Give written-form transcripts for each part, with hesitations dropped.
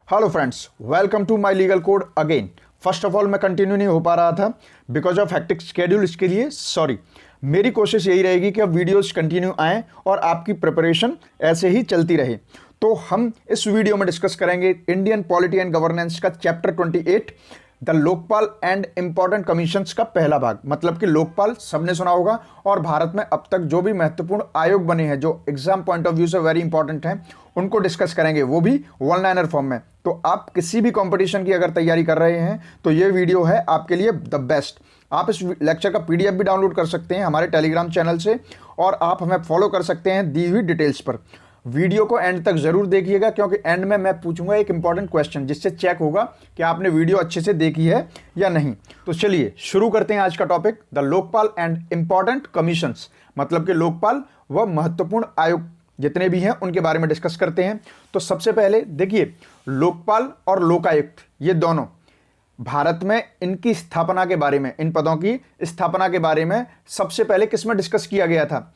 Hello friends, welcome to my legal code again. First of all मैं continue नहीं हो पा रहा था बिकॉज ऑफ हेक्टिक शेड्यूल, इसके लिए सॉरी। मेरी कोशिश यही रहेगी कि अब वीडियोस कंटिन्यू आएँ और आपकी प्रिपरेशन ऐसे ही चलती रहे। तो हम इस वीडियो में डिस्कस करेंगे इंडियन पॉलिटी एंड गवर्नेंस का chapter 28 the Lokpal and important commissions का पहला भाग। मतलब कि लोकपाल सबने सुना होगा और भारत में अब तक जो भी महत्वपूर्ण आयोग बने हैं जो एग्जाम पॉइंट ऑफ व्यू से वेरी इंपॉर्टेंट हैं उनको डिस्कस करेंगे, वो भी वन लाइनर फॉर्म में। तो आप किसी भी कंपटीशन की अगर तैयारी कर रहे हैं तो ये वीडियो है आपके लिए द बेस्ट। आप इस लेक्चर का पीडीएफ भी डाउनलोड कर सकते हैं हमारे टेलीग्राम चैनल से और आप हमें फॉलो कर सकते हैं दी हुई डिटेल्स पर। वीडियो को एंड तक जरूर देखिएगा क्योंकि एंड में मैं पूछूंगा एक इंपॉर्टेंट क्वेश्चन जिससे चेक होगा कि आपने वीडियो अच्छे से देखी है या नहीं। तो चलिए शुरू करते हैं आज का topic, the Lokpal and important commissions. मतलब कि लोकपाल व महत्वपूर्ण आयोग जितने भी हैं उनके बारे में डिस्कस करते हैं। तो सबसे पहले देखिए, लोकपाल और लोकायुक्त ये दोनों भारत में इनकी स्थापना के बारे में, इन पदों की स्थापना के बारे में सबसे पहले किसमें डिस्कस किया गया था?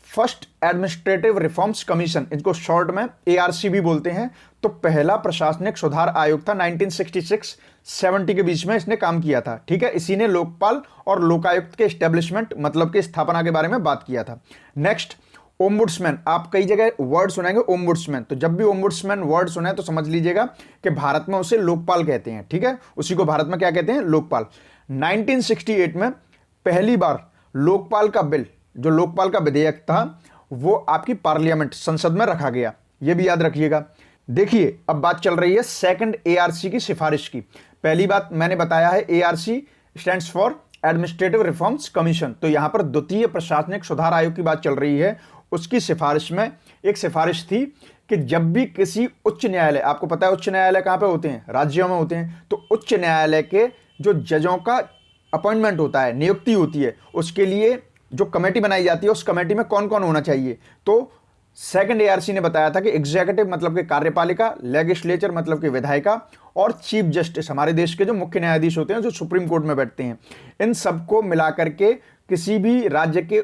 फर्स्ट एडमिनिस्ट्रेटिव रिफॉर्म्स कमीशन, इनको शॉर्ट में एआरसी भी बोलते हैं। तो पहला प्रशासनिक सुधार आयोग था 1966-70 के बीच में इसने काम किया था। ठीक है, इसी ने लोकपाल और लोकायुक्त के एस्टेब्लिशमेंट मतलब के स्थापना के बारे में बात किया था। Next, ombudsman. आप कई जगह वर्ड सुनेंगे ओम्बुड्समैन, तो जब भी ओम्बुड्समैन वर्ड सुने तो समझ लीजिएगा कि भारत में उसे लोकपाल कहते हैं। ठीक है, उसी को भारत में क्या कहते हैं? लोकपाल। 1968 में पहली बार लोकपाल का बिल, जो लोकपाल का विधेयक था, वो आपकी पार्लियामेंट संसद में रखा गया। ये भी याद रखिएगा। देखिए अब बात चल रही है सेकंड एआरसी की सिफारिश की। पहली बात मैंने बताया है ARC stands for administrative reforms commission. तो यहां पर द्वितीय प्रशासनिक सुधार आयोग की बात चल रही है। उसकी सिफारिश में एक सिफारिश थी कि जब भी किसी उच्च न्यायालय, आपको पता है उच्च न्यायालय कहां पे होते हैं? राज्यों में होते हैं। तो उच्च न्यायालय के जो जजों का अपॉइंटमेंट होता है, नियुक्ति होती है, उसके लिए जो कमेटी बनाई जाती है उस कमेटी में कौन कौन होना चाहिए? तो सेकंड एआरसी ने बताया था कि एग्जीक्यूटिव मतलब कि कार्यपालिका, लेजिस्लेचर मतलब कि विधायिका और चीफ जस्टिस, हमारे देश के जो मुख्य न्यायाधीश होते हैं जो सुप्रीम कोर्ट में बैठते हैं, इन सबको मिलाकर के किसी भी राज्य के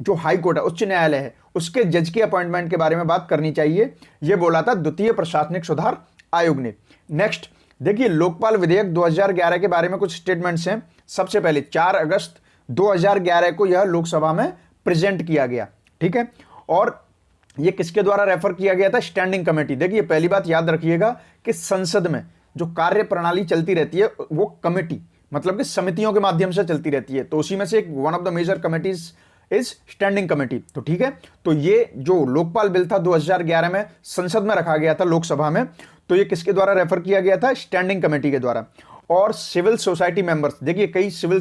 जो हाई कोर्ट है, उच्च न्यायालय है, उसके जज के अपॉइंटमेंट के बारे में बात करनी चाहिए। यह बोला था द्वितीय प्रशासनिक सुधार आयोग ने। नेक्स्ट देखिए, लोकपाल विधेयक 2011 के बारे में कुछ स्टेटमेंट्स हैं। सबसे पहले 4 अगस्त 2011 को यह लोकसभा में प्रेजेंट किया गया। ठीक है, और यह किसके द्वारा रेफर किया गया था? Standing committee. देखिए पहली बात याद रखिएगा कि संसद में जो कार्य प्रणाली चलती रहती है वो कमेटी मतलब कि समितियों के माध्यम से चलती रहती है। तो उसी में से एक one of the major committees is standing committee. तो ठीक है, तो ये जो लोकपाल बिल था 2011 में संसद में रखा गया था लोकसभा में, तो ये किसके द्वारा रेफर किया गया था? स्टैंडिंग कमेटी के द्वारा। और सिविल सोसाइटी मेंबर्स, देखिए कई सिविल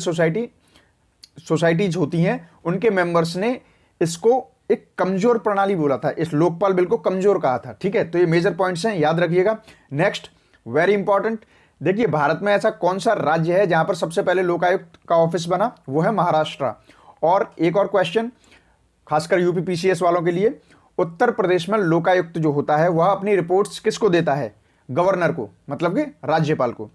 सोसाइटीज होती हैं, उनके मेंबर्स ने इसको एक कमजोर प्रणाली बोला था, इस लोकपाल बिल को कमजोर कहा था। ठीक है, तो ये मेजर पॉइंट्स हैं, याद रखिएगा। नेक्स्ट वेरी इंपॉर्टेंट, देखिए भारत में ऐसा कौन सा राज्य है जहां पर सबसे पहले लोकायुक्त का ऑफिस बना? वो है महाराष्ट्र। और एक और क्वेश्चन खासकर यूपी पीसीएस वालों के लिए, उत्तर प्रदेश में लोकायुक्त जो होता है वह अपनी रिपोर्ट्स किसको देता है? गवर्नर को, मतलब कि राज्यपाल को।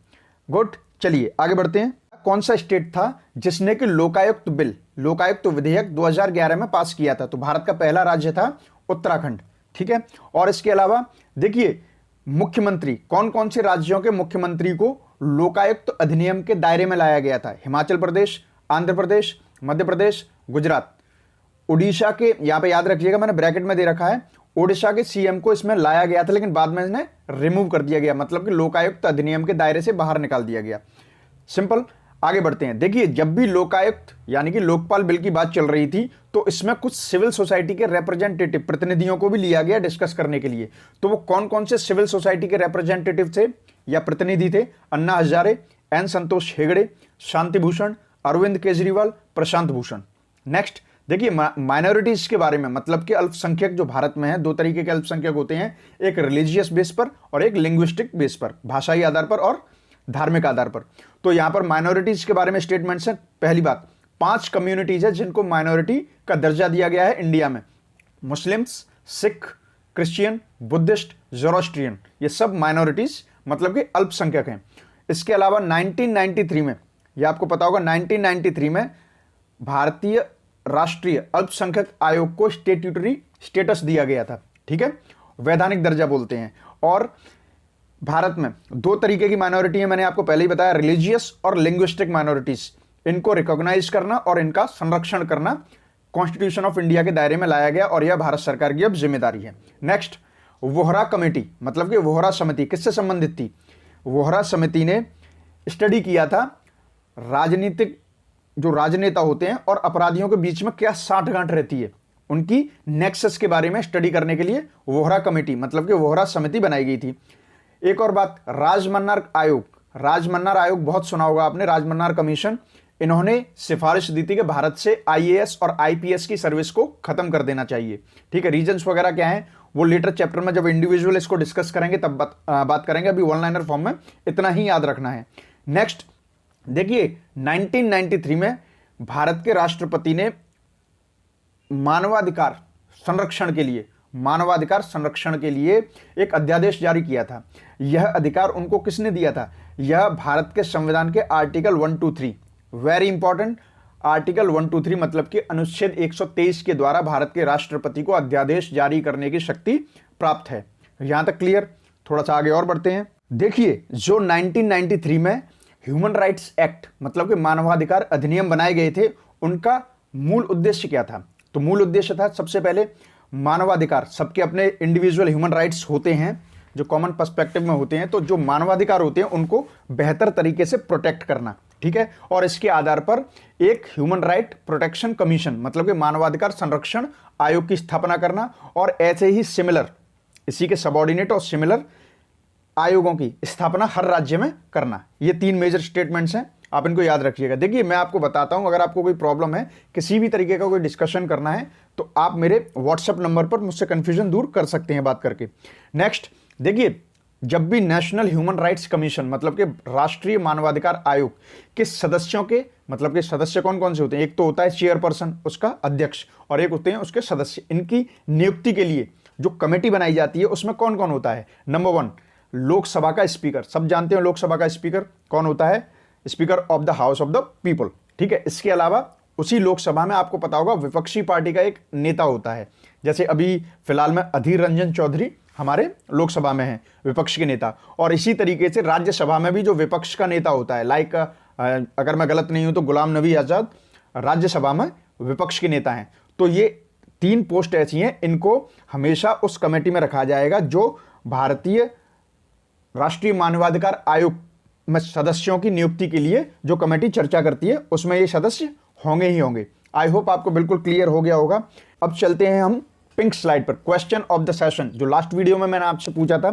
गुड, चलिए आगे बढ़ते हैं। कौन सा स्टेट था जिसने कि लोकायुक्त बिल, लोकायुक्त विधेयक 2011 में पास किया था? तो भारत का पहला राज्य था उत्तराखंड। ठीक है, और इसके अलावा देखिए मुख्यमंत्री, कौन कौन से राज्यों के मुख्यमंत्री को लोकायुक्त अधिनियम के दायरे में लाया गया था? हिमाचल प्रदेश, आंध्र प्रदेश, मध्य प्रदेश, गुजरात। उड़ीसा के, यहां पे याद रखिएगा मैंने ब्रैकेट में दे रखा है, ओडिशा के सीएम को इसमें लाया गया था लेकिन बाद में इन्हें रिमूव कर दिया गया, मतलब कि लोकायुक्त अधिनियम के दायरे से बाहर निकाल दिया गया। सिंपल, आगे बढ़ते हैं। देखिए जब भी लोकायुक्त यानी कि लोकपाल बिल की बात चल रही थी तो इसमें कुछ सिविल सोसाइटी के रिप्रेजेंटेटिव, प्रतिनिधियों को भी लिया गया डिस्कस करने के लिए। तो वो कौन कौन से सिविल सोसाइटी के रिप्रेजेंटेटिव थे या प्रतिनिधि थे? अन्ना हजारे, एन संतोष हेगड़े, शांति भूषण, अरविंद केजरीवाल, प्रशांत भूषण। नेक्स्ट देखिए माइनॉरिटीज के बारे में, मतलब कि अल्पसंख्यक जो भारत में है, दो तरीके के अल्पसंख्यक होते हैं, एक रिलीजियस बेस पर और एक लिंग्विस्टिक बेस पर, भाषाई आधार पर और धार्मिक आधार पर। तो यहां पर माइनॉरिटीज के बारे में स्टेटमेंट्स हैं। पहली बात, 5 कम्युनिटीज है जिनको माइनॉरिटी का दर्जा दिया गया है इंडिया में। Muslims, Sikh, Christian, Buddhist, Zoroastrian, ये सब माइनॉरिटीज मतलब कि अल्पसंख्यक हैं। इसके अलावा 1993 में, यह आपको पता होगा, 1993 में भारतीय राष्ट्रीय अल्पसंख्यक आयोग को स्टेट्यूटरी स्टेटस दिया गया था। ठीक है, वैधानिक दर्जा बोलते हैं। और भारत में दो तरीके की माइनॉरिटी है, मैंने आपको पहले ही बताया, रिलीजियस और लिंग्विस्टिक माइनॉरिटीज। इनको रिकॉग्नाइज करना और इनका संरक्षण करना कॉन्स्टिट्यूशन ऑफ इंडिया के दायरे में लाया गया और यह भारत सरकार की अब जिम्मेदारी है। नेक्स्ट, वोहरा कमेटी मतलब कि वोहरा समिति किससे संबंधित थी? वोहरा समिति ने स्टडी किया था राजनीतिक जो राजनेता होते हैं और अपराधियों के बीच में क्या साठगांठ रहती है, उनकी नेक्सस के बारे में स्टडी करने के लिए वोहरा कमेटी मतलब कि वोहरा समिति बनाई गई थी। एक और बात, राजमन्नार आयोग, राजमन्नार आयोग बहुत सुना होगा आपने, राजमन्नार कमीशन, इन्होंने सिफारिश दी थी कि भारत से आईएएस और आईपीएस की सर्विस को खत्म कर देना चाहिए। ठीक है, रीजंस वगैरह क्या हैं वो लेटर चैप्टर में जब इंडिविजुअल इसको डिस्कस करेंगे तब बात करेंगे, अभी वन लाइनर फॉर्म में इतना ही याद रखना है। नेक्स्ट देखिए, 1993 में भारत के राष्ट्रपति ने मानवाधिकार संरक्षण के लिए एक अध्यादेश जारी किया था। यह अधिकार उनको किसने दिया था? यह भारत के संविधान के आर्टिकल 123, वेरी इंपॉर्टेंट, आर्टिकल 123 मतलब कि अनुच्छेद 123 के द्वारा भारत के राष्ट्रपति को अध्यादेश जारी करने की शक्ति प्राप्त है। यहां तक क्लियर? थोड़ा सा आगे और बढ़ते हैं। देखिए, जो 1993 में ह्यूमन राइट्स एक्ट मतलब कि मानवाधिकार अधिनियम बनाए गए थे, उनका मूल उद्देश्य क्या था? तो मूल उद्देश्य था सबसे पहले मानवाधिकार, सबके अपने इंडिविजुअल ह्यूमन राइट्स होते हैं जो कॉमन पर्सपेक्टिव में होते हैं, तो जो मानवाधिकार होते हैं उनको बेहतर तरीके से प्रोटेक्ट करना। ठीक है, और इसके आधार पर एक ह्यूमन राइट प्रोटेक्शन कमीशन मतलब कि मानवाधिकार संरक्षण आयोग की स्थापना करना और ऐसे ही सिमिलर, इसी के सबऑर्डिनेट और सिमिलर आयोगों की स्थापना हर राज्य में करना। ये तीन मेजर स्टेटमेंट्स हैं, आप इनको याद रखिएगा। देखिए, मैं आपको बताता हूं, अगर आपको कोई प्रॉब्लम है, किसी भी तरीके का कोई डिस्कशन करना है, तो आप मेरे व्हाट्सएप नंबर पर मुझसे कंफ्यूजन दूर कर सकते हैं बात करके। नेक्स्ट देखिए, जब भी नेशनल ह्यूमन राइट्स कमीशन मतलब कि राष्ट्रीय मानवाधिकार आयोग के सदस्यों के मतलब कि सदस्य कौन कौन से होते हैं, एक तो होता है चेयरपर्सन उसका अध्यक्ष और एक होते हैं उसके सदस्य, इनकी नियुक्ति के लिए जो कमेटी बनाई जाती है उसमें कौन कौन होता है? नंबर 1, लोकसभा का स्पीकर, सब जानते हैं लोकसभा का स्पीकर कौन होता है? Speaker of the house of the people. ठीक है, इसके अलावा उसी लोकसभा में आपको पता होगा विपक्षी पार्टी का एक नेता होता है, जैसे अभी फिलहाल में अधीर रंजन चौधरी हमारे लोकसभा में हैं विपक्ष के नेता, और इसी तरीके से राज्यसभा में भी जो विपक्ष का नेता होता है, लाइक अगर मैं गलत नहीं हूं तो गुलाम नबी आज़ाद राज्यसभा में विपक्ष के नेता हैं। तो ये 3 पोस्ट ऐसी हैं, इनको हमेशा उस कमेटी में रखा जाएगा जो भारतीय राष्ट्रीय मानवाधिकार आयोग में सदस्यों की नियुक्ति के लिए जो कमेटी चर्चा करती है उसमें ये सदस्य होंगे ही होंगे। आई होप आपको बिल्कुल क्लियर हो गया होगा। अब चलते हैं हम पिंक स्लाइड पर, क्वेश्चन ऑफ द सेशन, जो लास्ट वीडियो में मैंने आपसे पूछा था,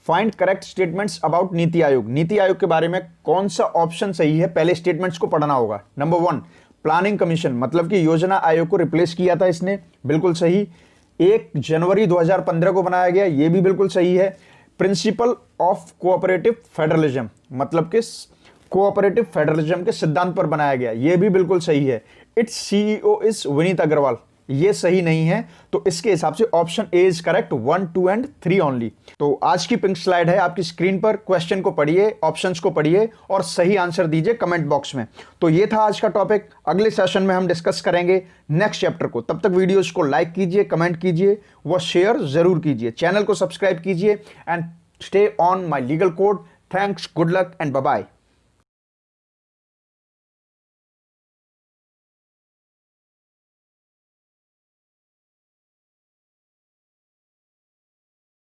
find correct statements about NITI Aayog. NITI Aayog के बारे में कौन सा ऑप्शन सही है, पहले स्टेटमेंट्स को पढ़ना होगा। नंबर 1, प्लानिंग कमीशन मतलब कि योजना आयोग को रिप्लेस किया था इसने, बिल्कुल सही। 1 जनवरी 2015 को बनाया गया, ये भी बिल्कुल सही है। प्रिंसिपल ऑफ कोऑपरेटिव फेडरलिज्म मतलब कि कोऑपरेटिव फेडरलिज्म के सिद्धांत पर बनाया गया, ये भी बिल्कुल सही है। It's CEO is Vineet Agarwal, ये सही नहीं है, तो इसके हिसाब से option A is correct, 1, 2 and 3 only. तो आज की पिंक स्लाइड है आपकी स्क्रीन पर, क्वेश्चन को पढ़िए, ऑप्शंस को पढ़िए और सही आंसर दीजिए कमेंट बॉक्स में। तो ये था आज का टॉपिक, अगले सेशन में हम डिस्कस करेंगे नेक्स्ट चैप्टर को। तब तक वीडियोस को लाइक कीजिए, कमेंट कीजिए व शेयर जरूर कीजिए, चैनल को सब्सक्राइब कीजिए and stay on my legal code. Thanks, good luck and bye bye.